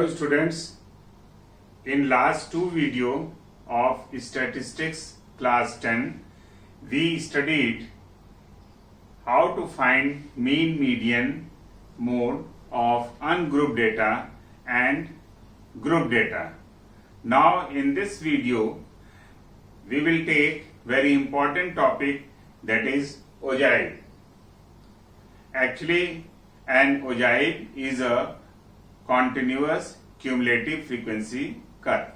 Hello students, in last two video of statistics class 10 we studied how to find mean, median, mode of ungrouped data and group data. Now in this video we will take very important topic, that is ogive. Actually an ogive is a continuous cumulative frequency curve.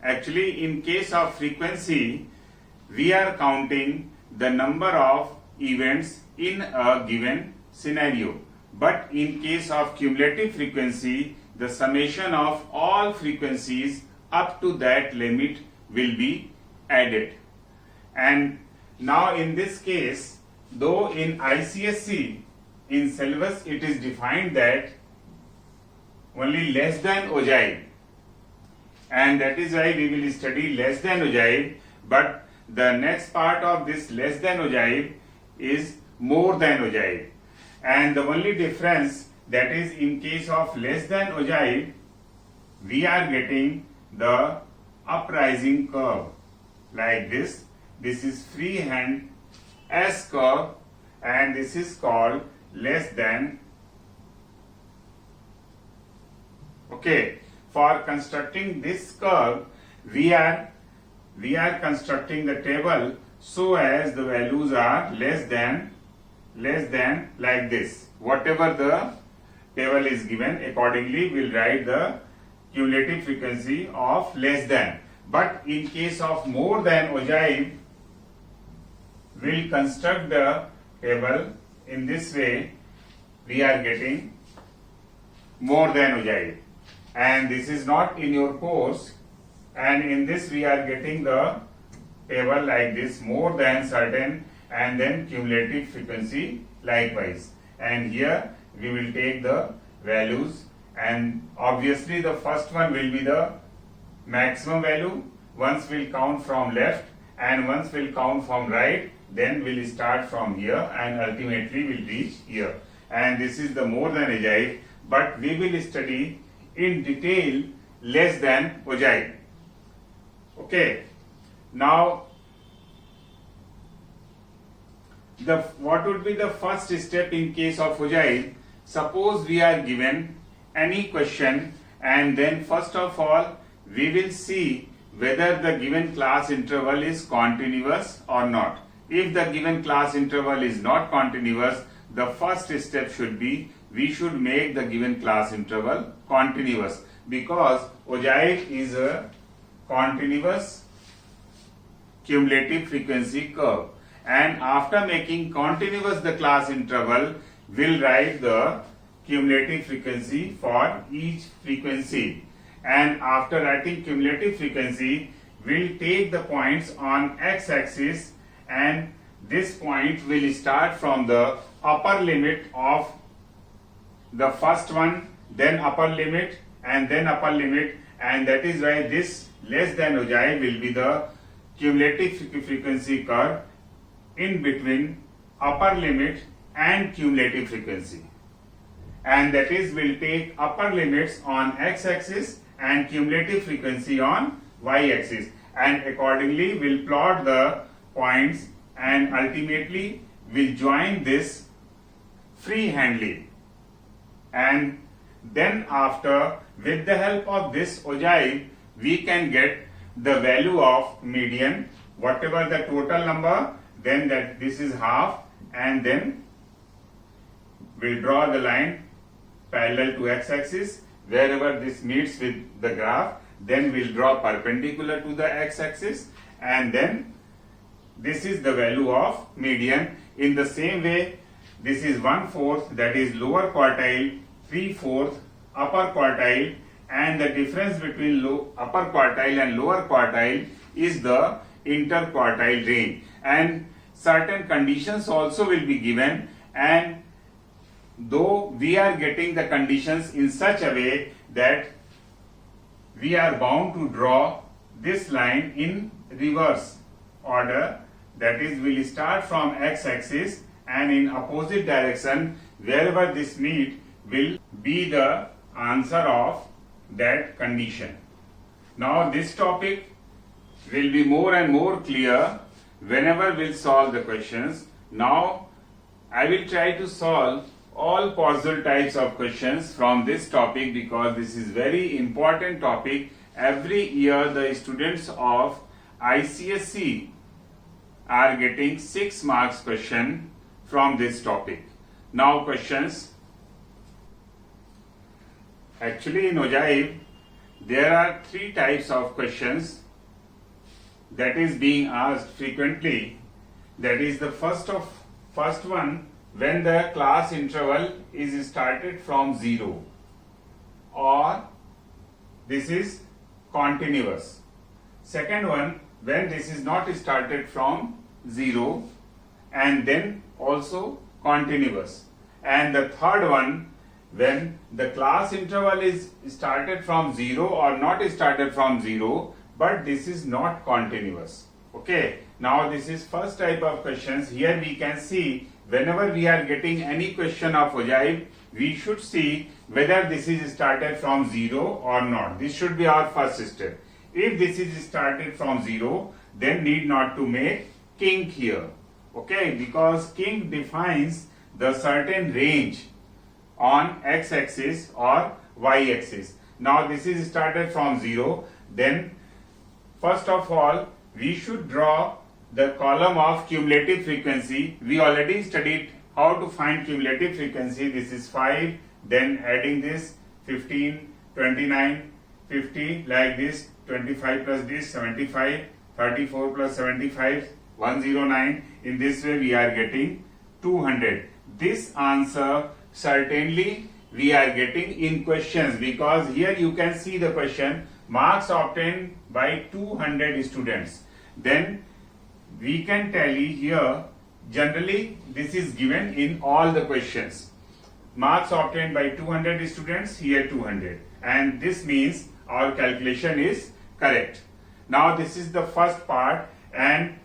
Actually, in case of frequency, we are counting the number of events in a given scenario. But in case of cumulative frequency, the summation of all frequencies up to that limit will be added. And now in this case, though in ICSE, in syllabus it is defined that only less than ogive, and that is why we will study less than ogive, but the next part of this less than ogive is more than ogive. And the only difference, that is in case of less than ogive we are getting the uprising curve like this. This is freehand S curve and this is called less than. Okay, for constructing this curve, we are constructing the table so as the values are less than like this. Whatever the table is given, accordingly we'll write the cumulative frequency of less than. But in case of more than ogive, we'll construct the table in this way. We are getting more than ogive. And this is not in your course, and in this we are getting the table like this, more than certain and then cumulative frequency likewise. And here we will take the values, and obviously the first one will be the maximum value. Once we'll count from left and once we'll count from right, then we'll start from here and ultimately we'll reach here. And this is the more than ogive, but we will study in detail less than ogive. Okay, now what would be the first step in case of ogive? Suppose we are given any question, and then first of all we will see whether the given class interval is continuous or not. If the given class interval is not continuous, the first step should be we should make the given class interval continuous, because ogive is a continuous cumulative frequency curve. And after making continuous the class interval, we'll write the cumulative frequency for each frequency. And after writing cumulative frequency, we'll take the points on x-axis, and this point will start from the upper limit of the first one, then upper limit and then upper limit, and that is why this less than ogive will be the cumulative frequency curve in between upper limit and cumulative frequency. And that is, we'll take upper limits on x-axis and cumulative frequency on y-axis, and accordingly we'll plot the points and ultimately we'll join this freehandly. And then after, with the help of this ogive, we can get the value of median, whatever the total number, then that this is half, and then we'll draw the line parallel to x-axis. Wherever this meets with the graph, then we'll draw perpendicular to the x-axis, and then this is the value of median. In the same way, this is 1/4, that is lower quartile, 3/4 upper quartile, and the difference between upper quartile and lower quartile is the interquartile range. And certain conditions also will be given, and though we are getting the conditions in such a way that we are bound to draw this line in reverse order, that is, we'll start from x-axis and in opposite direction, wherever this meet will be the answer of that condition. Now this topic will be more and more clear whenever we'll solve the questions. Now I will try to solve all possible types of questions from this topic because this is very important topic. Every year the students of ICSE are getting 6 marks question from this topic. Now questions. Actually in Ogive there are 3 types of questions that is being asked frequently. That is the first one, when the class interval is started from 0, or this is continuous. Second one, when this is not started from 0 and then also continuous. And the third one, when the class interval is started from 0 or not started from 0, but this is not continuous. Okay, now this is first type of questions. Here we can see whenever we are getting any question of Ogive, we should see whether this is started from 0 or not. This should be our first step. If this is started from 0, then need not to make kink here. Okay, because kink defines the certain range on x-axis or y-axis. Now this is started from 0, then first of all we should draw the column of cumulative frequency. We already studied how to find cumulative frequency. This is 5, then adding this 15, 29, 50, like this, 25 plus this 75, 34 plus 75, 109. In this way we are getting 200. This answer certainly we are getting in questions, because here you can see the question, marks obtained by 200 students. Then we can tally here, generally this is given in all the questions. Marks obtained by 200 students, here 200, and this means our calculation is correct. Now this is the first part, and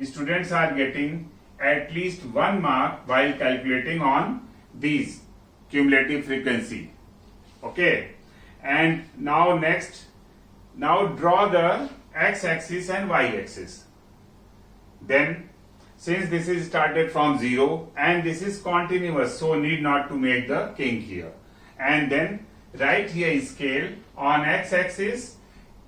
students are getting at least 1 mark while calculating on these cumulative frequency. Okay, and now next, now draw the x-axis and y-axis. Then since this is started from 0 and this is continuous, so need not to make the kink here. And then write here scale. On x-axis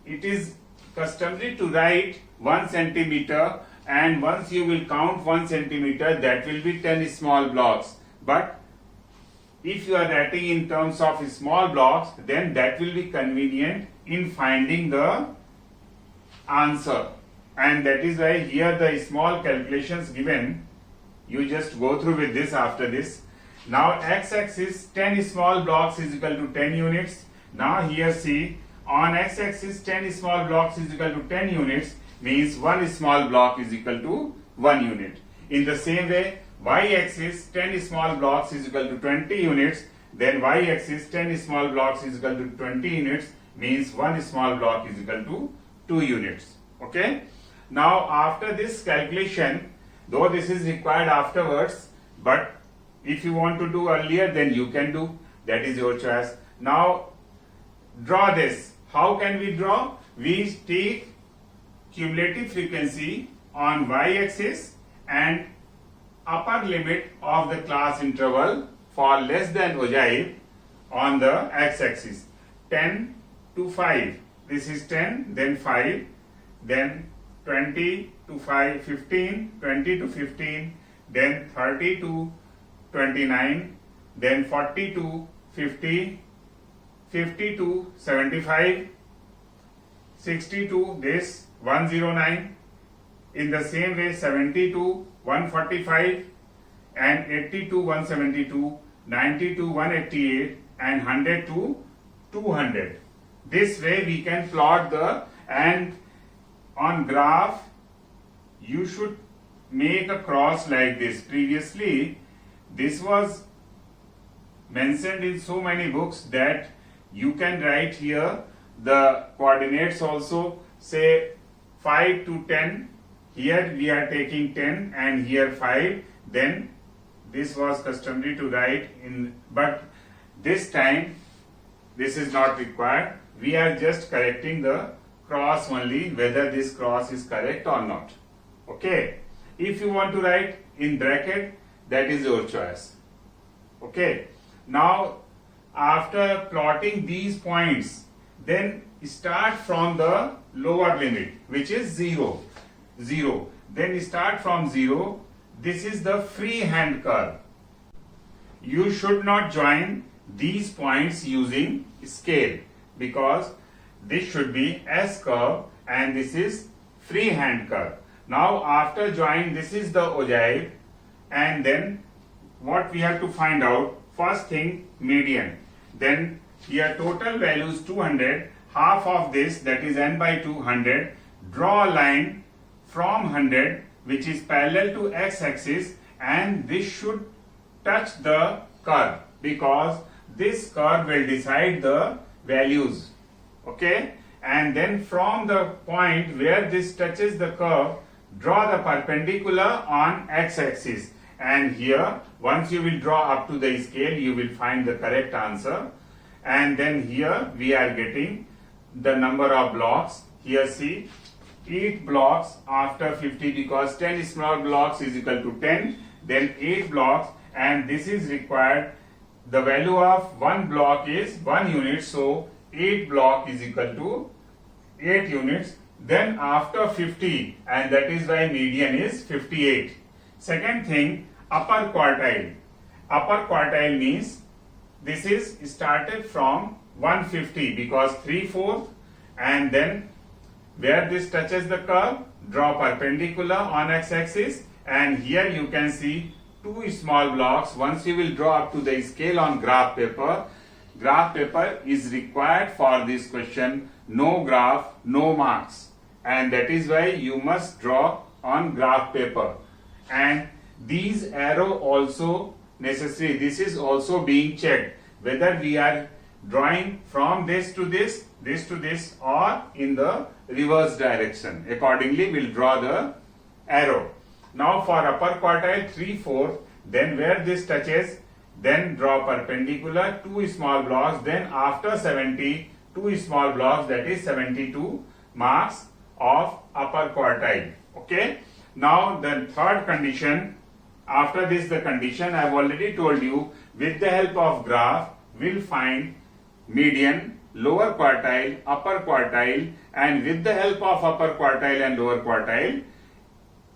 it is customary to write 1 centimeter, and once you will count 1 centimeter, that will be 10 small blocks. But if you are writing in terms of small blocks, then that will be convenient in finding the answer. And that is why here the small calculations given, you just go through with this after this. Now x-axis 10 small blocks is equal to 10 units. Now here see, on x-axis 10 small blocks is equal to 10 units, means 1 small block is equal to 1 unit. In the same way, y-axis 10 small blocks is equal to 20 units, then y-axis 10 small blocks is equal to 20 units, means 1 small block is equal to 2 units. Okay. Now after this calculation, though this is required afterwards, but if you want to do earlier, then you can do, that is your choice. Now draw this. How can we draw? We take cumulative frequency on y-axis and upper limit of the class interval for less than Ogive on the x-axis. 10 to 5. This is 10, then 5, then 20 to 5, 15, 20 to 15, then 30 to 29, then 40 to 50, 50 to 75, 60 to this 109, in the same way 70 to 145, and 80 to 172, 90 to 188, and 100 to 200. This way we can plot the, and on graph you should make a cross like this. Previously this was mentioned in so many books that you can write here the coordinates also, say 5 to 10, here we are taking 10 and here 5, then this was customary to write in, but this time this is not required. We are just correcting the cross only, whether this cross is correct or not. Okay. If you want to write in bracket, that is your choice. Okay. Now, after plotting these points, then start from the lower limit, which is 0. Then start from 0. This is the freehand curve. You should not join these points using scale, because this should be S curve and this is freehand curve. Now after join, this is the ogive, and then what we have to find out, first thing median. Then here total value is 200, half of this, that is n by 200. Draw a line from 100 which is parallel to x-axis, and this should touch the curve, because this curve will decide the values. Okay, and then from the point where this touches the curve, draw the perpendicular on x-axis, and here once you will draw up to the scale, you will find the correct answer. And then here we are getting the number of blocks. Here see, 8 blocks after 50, because 10 small blocks is equal to 10, then 8 blocks, and this is required. The value of 1 block is 1 unit, so 8 block is equal to 8 units. Then after 50, and that is why median is 58. Second thing, upper quartile. Upper quartile means this is started from 150, because 3/4, and then where this touches the curve, draw perpendicular on x-axis, and here you can see 2 small blocks. Once you will draw up to the scale on graph paper is required for this question. No graph, no marks, and that is why you must draw on graph paper. And these arrow also necessary. This is also being checked whether we are drawing from this to this, this to this, or in the reverse direction. Accordingly, we'll draw the arrow. Now for upper quartile 3/4, then where this touches, then draw perpendicular, 2 small blocks, then after 70, 2 small blocks, that is 72 marks of upper quartile. Okay. Now the third condition, after this the condition I have already told you, with the help of graph we'll find median, lower quartile, upper quartile, and with the help of upper quartile and lower quartile,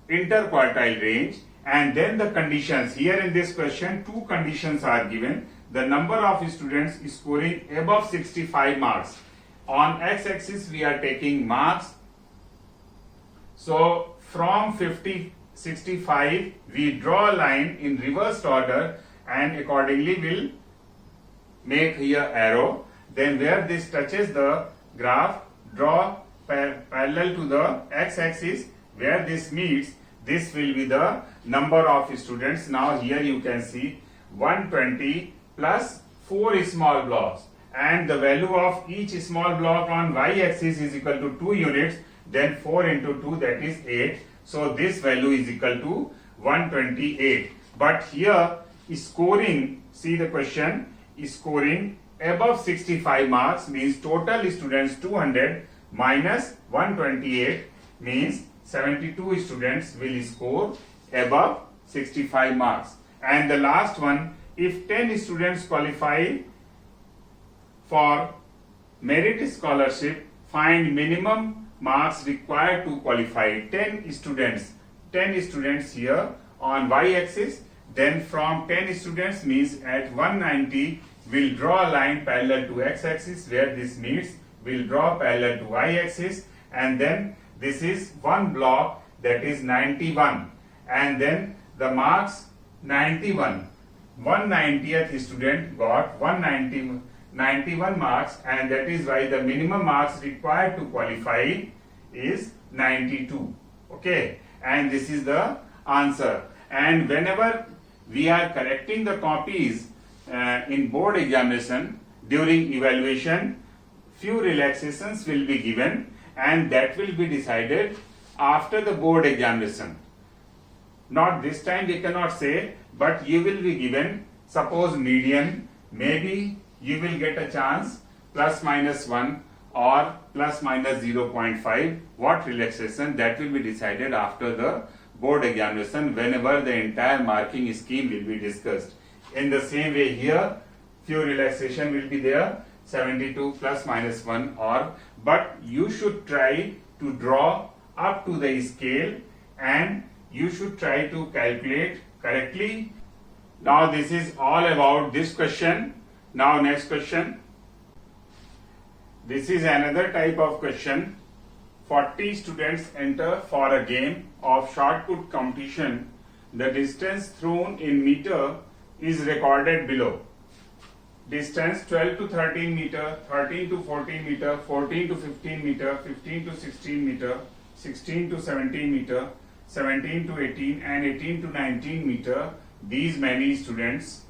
interquartile range. And then the conditions, here in this question 2 conditions are given. The number of students scoring above 65 marks. On x-axis we are taking marks, so from 65 we draw a line in reversed order, and accordingly we'll make here arrow. Then where this touches the graph, draw parallel to the x-axis. Where this meets, this will be the number of students. Now here you can see 120 plus 4 small blocks, and the value of each small block on y-axis is equal to 2 units. Then 4 into 2, that is 8. So this value is equal to 128. But here scoring, see the question, scoring above 65 marks means total students 200 minus 128 means 72 students will score above 65 marks. And the last one, if 10 students qualify for merit scholarship, find minimum marks required to qualify. 10 students here on y-axis. Then from 10 students means at 190 we'll draw a line parallel to x-axis. Where this meets, we'll draw parallel to y-axis, and then this is 1 block, that is 91, and then the marks 91. 190th student got 91 marks, and that is why the minimum marks required to qualify is 92. Okay, and this is the answer. And whenever we are correcting the copies in board examination, during evaluation few relaxations will be given, and that will be decided after the board examination. Not this time we cannot say, but you will be given, suppose median, maybe you will get a chance plus minus 1 or plus minus 0.5, what relaxation, that will be decided after the board examination whenever the entire marking scheme will be discussed. In the same way here, few relaxation will be there, 72 plus minus 1 or, but you should try to draw up to the scale and you should try to calculate correctly. Now this is all about this question. Now next question. This is another type of question. 40 students enter for a game of shot put competition. The distance thrown in meter is recorded below. Distance 12 to 13 meter, 13 to 14 meter, 14 to 15 meter, 15 to 16 meter, 16 to 17 meter, 17 to 18 and 18 to 19 meter. These many students,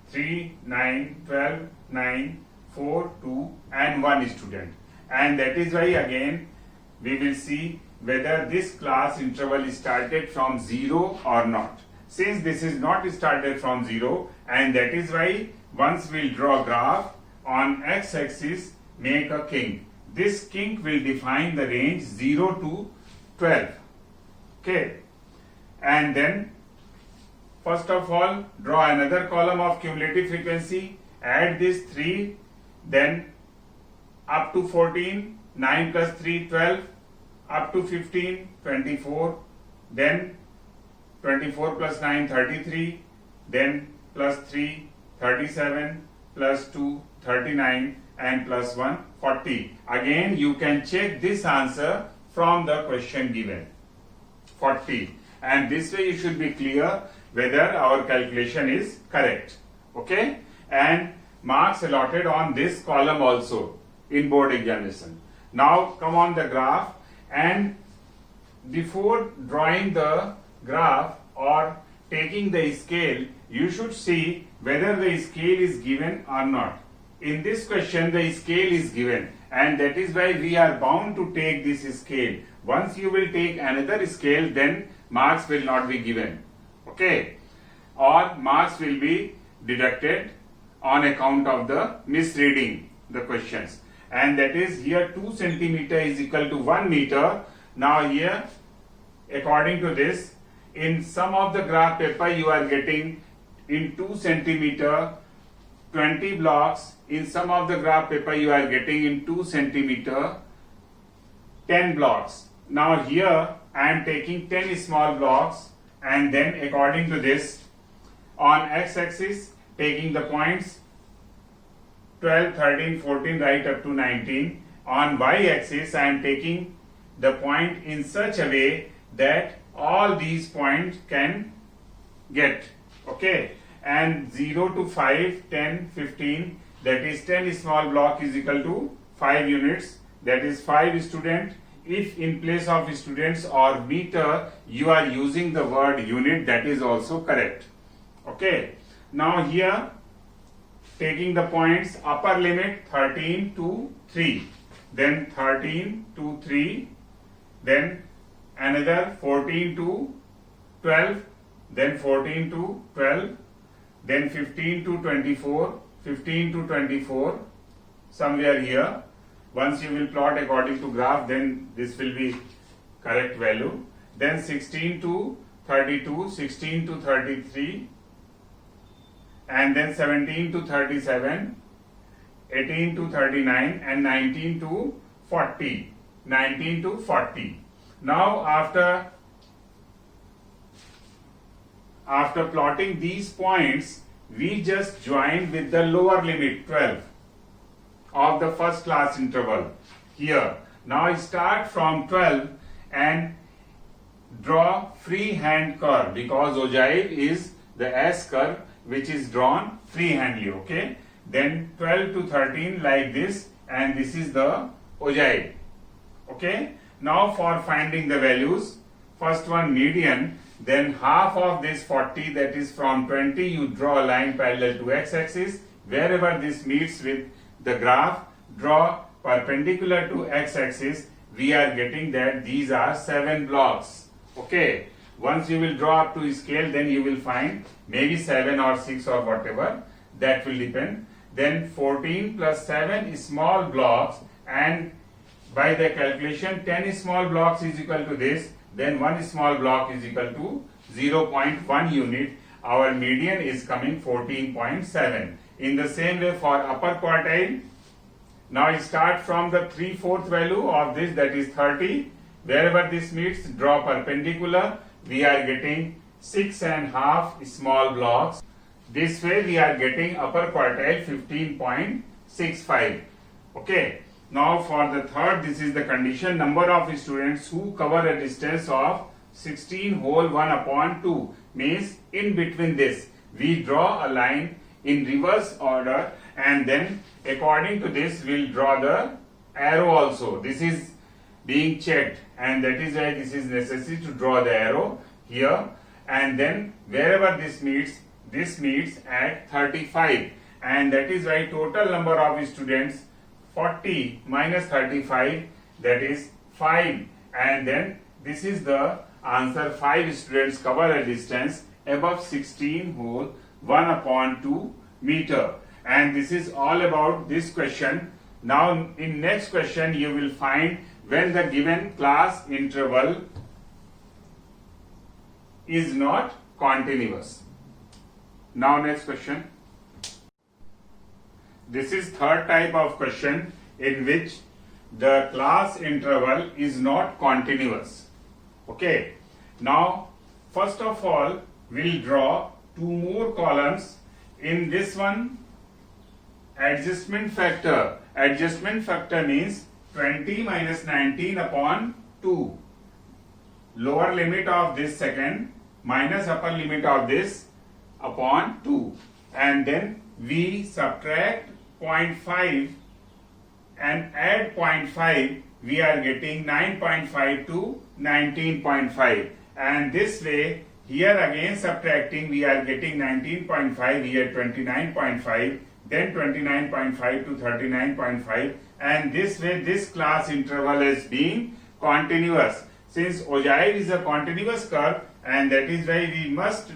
3, 9, 12, 9, 4, 2 and 1 student. And that is why again we will see whether this class interval started from 0 or not. Since this is not started from 0, and that is why once we'll draw graph on x-axis, make a kink. This kink will define the range 0 to 12. Okay. And then first of all, draw another column of cumulative frequency, add this 3, then up to 14, 9 plus 3, 12, up to 15, 24, then 24 plus 9, 33, then plus 3, 37, plus 2, 39 and plus 1, 40. Again you can check this answer from the question given, 40. And this way you should be clear whether our calculation is correct. Okay? And marks allotted on this column also in board examination. Now come on the graph, and before drawing the graph or taking the scale, you should see whether the scale is given or not. In this question the scale is given, and that is why we are bound to take this scale. Once you will take another scale, then marks will not be given. Okay? Or marks will be deducted on account of the misreading the questions. And that is here 2 centimeter is equal to 1 meter. Now here, according to this, in some of the graph paper you are getting in 2 centimeter 20 blocks. In some of the graph paper you are getting in 2 centimeter 10 blocks. Now here I am taking 10 small blocks, and then according to this, on x-axis taking the points 12, 13, 14 right up to 19. On y-axis I am taking the point in such a way that all these points can get. Okay? And 0 to 5, 10, 15, that is 10 small block is equal to 5 units, that is 5 student. If in place of students or meter you are using the word unit, that is also correct. Okay. Now here taking the points, upper limit 13 to 3, then 13 to 3, then another 14 to 12, then 14 to 12, then 15 to 24, 15 to 24, somewhere here. Once you will plot according to graph, then this will be correct value. Then 16 to 32, 16 to 33, and then 17 to 37, 18 to 39 and 19 to 40. 19 to 40. Now after plotting these points, we just join with the lower limit 12 of the first class interval here. Now start from 12 and draw freehand curve, because ogive is the S curve which is drawn freehandly. Okay, then 12 to 13 like this, and this is the ogive. Okay, now for finding the values, first one median, then half of this 40, that is from 20 you draw a line parallel to x-axis. Wherever this meets with the graph, draw perpendicular to x-axis. We are getting that these are 7 blocks. Okay, once you will draw up to scale, then you will find maybe 7 or 6 or whatever, that will depend. then 14 plus 7 small blocks, and by the calculation 10 small blocks is equal to this, then 1 small block is equal to 0.1 unit. Our median is coming 14.7. In the same way for upper quartile, now start from the 3/4 value of this, that is 30. Wherever this meets, draw perpendicular. We are getting 6.5 small blocks. This way we are getting upper quartile 15.65. Okay. Now for the third, this is the condition. Number of students who cover a distance of 16 whole 1/2, means in between this we draw a line in reverse order, and then according to this we'll draw the arrow also. This is being checked, and that is why this is necessary to draw the arrow here, and then wherever this meets at 35, and that is why total number of students 40 minus 35, that is 5, and then this is the answer. 5 students cover a distance above 16 whole 1/2 meter, and this is all about this question. Now in next question you will find when the given class interval is not continuous. Now next question. This is third type of question in which the class interval is not continuous. Okay. Now first of all we'll draw 2 more columns. In this one, adjustment factor. Adjustment factor means 20 minus 19/2. Lower limit of this second minus upper limit of this upon 2. And then we subtract 0.5 and add 0.5. We are getting 9.5 to 19.5. And this way, here again subtracting, we are getting 19.5, here 29.5, then 29.5 to 39.5, and this way this class interval is being continuous. Since ogive is a continuous curve, and that is why we must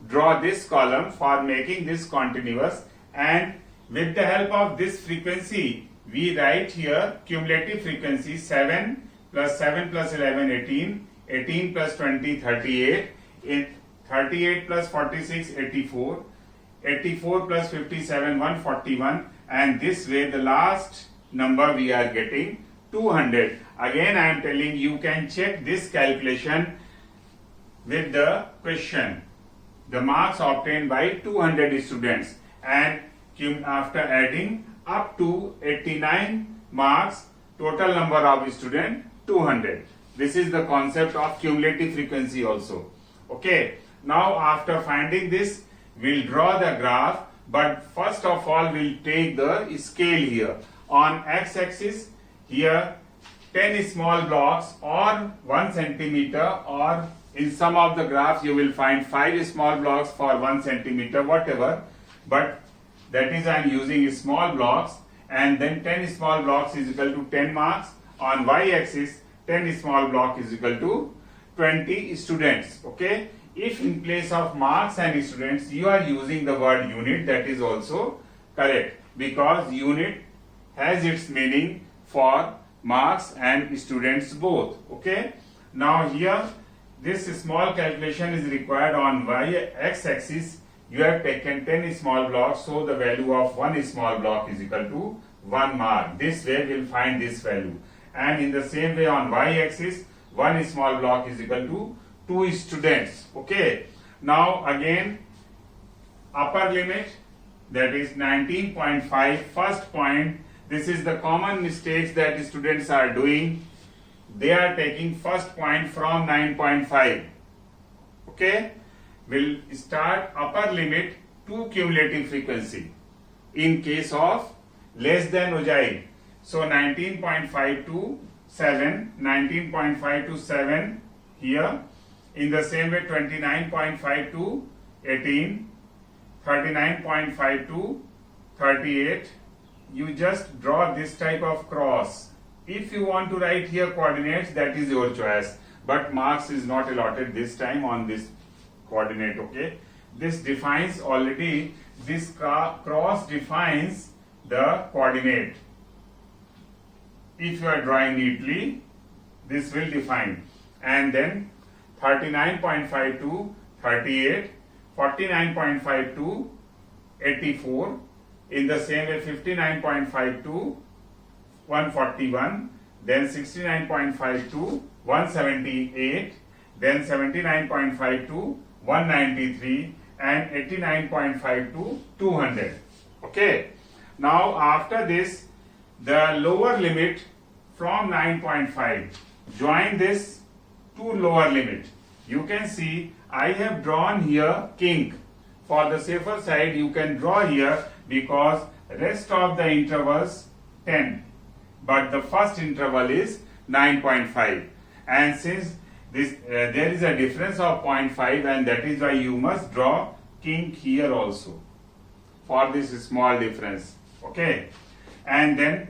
draw this column for making this continuous, and with the help of this frequency, we write here cumulative frequency 7 plus 7 plus 11, 18, 18 plus 20, 38, 38 plus 46, 84, 84 plus 57, 141, and this way the last number we are getting 200. Again I am telling you can check this calculation with the question. The marks obtained by 200 students, and after adding up to 89 marks, total number of students 200. This is the concept of cumulative frequency also. Okay. Now after finding this, we'll draw the graph, but first of all we'll take the scale here. On x-axis, here 10 small blocks or 1 centimeter, or in some of the graphs you will find 5 small blocks for 1 centimeter, whatever, but that is I am using small blocks, and then 10 small blocks is equal to 10 marks. On y-axis, 10 small block is equal to 20 students. Okay. If in place of marks and students you are using the word unit, that is also correct, because unit has its meaning for marks and students both. Okay. Now here this small calculation is required. On x-axis you have taken 10 small blocks, so the value of 1 small block is equal to 1 mark. This way we will find this value, and in the same way on y-axis 1 small block is equal to 2 students. Okay. Now again upper limit, that is 19.5. First point, this is the common mistakes that students are doing. They are taking first point from 9.5. Okay. We'll start upper limit to cumulative frequency in case of less than ogive. So 19.5 to 7, 19.5 to 7 here. In the same way 29.5 to 18, 39.5 to 38. You just draw this type of cross. If you want to write here coordinates, that is your choice, but marks is not allotted this time on this coordinate. Okay. this defines already, this cross defines the coordinate. If you are drawing neatly, this will define. And then 39.52, 38, 49.52, 84, in the same way 59.52, 141, then 69.52, 178, then 79.52, 193, and 89.52, 200. Okay. Now after this, the lower limit from 9.5, join this to lower limit. You can see I have drawn here kink. For the safer side, you can draw here because rest of the intervals 10, but the first interval is 9.5, and since this there is a difference of 0.5, and that is why you must draw kink here also for this small difference. Okay, and then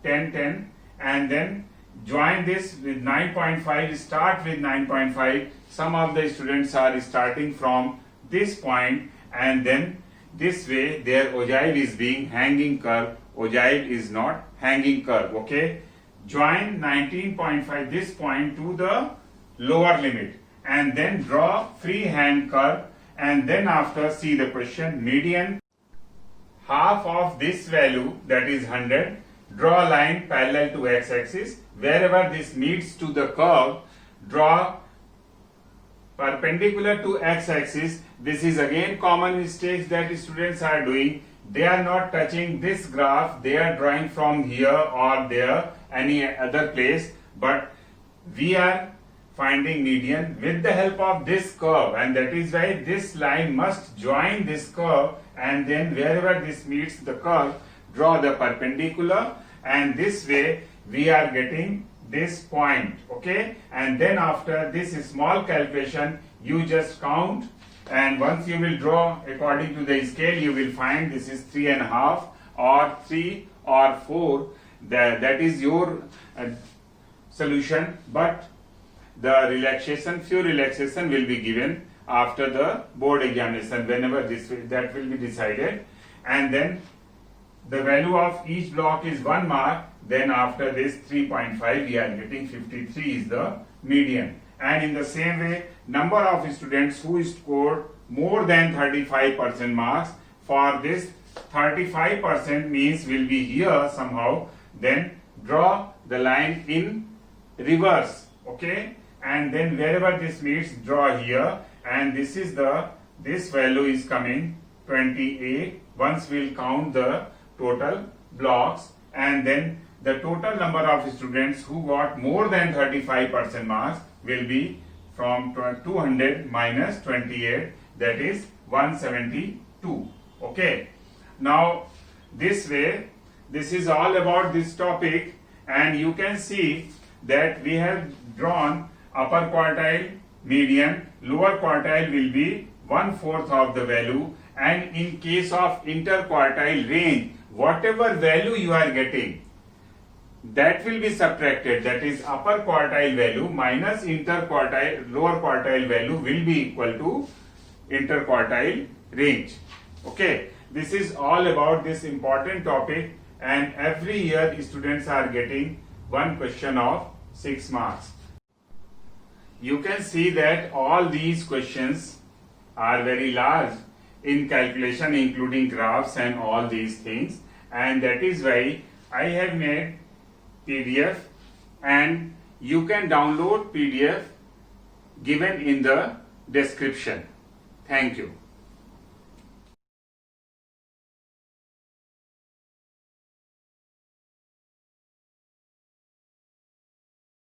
10, 10, and then join this with 9.5, start with 9.5. Some of the students are starting from this point, and then this way their ogive is being hanging curve. Ogive is not hanging curve. Okay, join 19.5 this point to the lower limit, and then draw freehand curve, and then after see the question, median half of this value, that is 100, draw a line parallel to x-axis. Wherever this meets to the curve, draw perpendicular to x-axis. This is again common mistakes that students are doing. They are not touching this graph, they are drawing from here or there, any other place, but we are finding median with the help of this curve, and that is why this line must join this curve, and then wherever this meets the curve, draw the perpendicular, and this way we are getting this point. Okay, and then after this small calculation, you just count, and once you will draw according to the scale, you will find this is 3.5 or 3 or 4. That is your solution, but the few relaxation will be given after the board examination, whenever that will be decided. And then the value of each block is 1 mark. Then after this 3.5, we are getting 53 is the median. And in the same way, number of students who scored more than 35% marks, for this 35% means will be here somehow. Then draw the line in reverse. Okay, and then wherever this meets, draw here, and this value is coming 28. Once we'll count the total blocks, and then the total number of students who got more than 35% marks will be from 200 minus 28, that is 172. Okay, now this way, this is all about this topic, and you can see that we have drawn upper quartile, median, lower quartile will be 1/4 of the value, and in case of interquartile range, whatever value you are getting, that will be subtracted. That is, upper quartile value minus lower quartile value will be equal to interquartile range. Okay, this is all about this important topic, and every year students are getting one question of 6 marks. You can see that all these questions are very large in calculation, including graphs and all these things, and that is why I have made PDF, and you can download PDF given in the description. Thank you.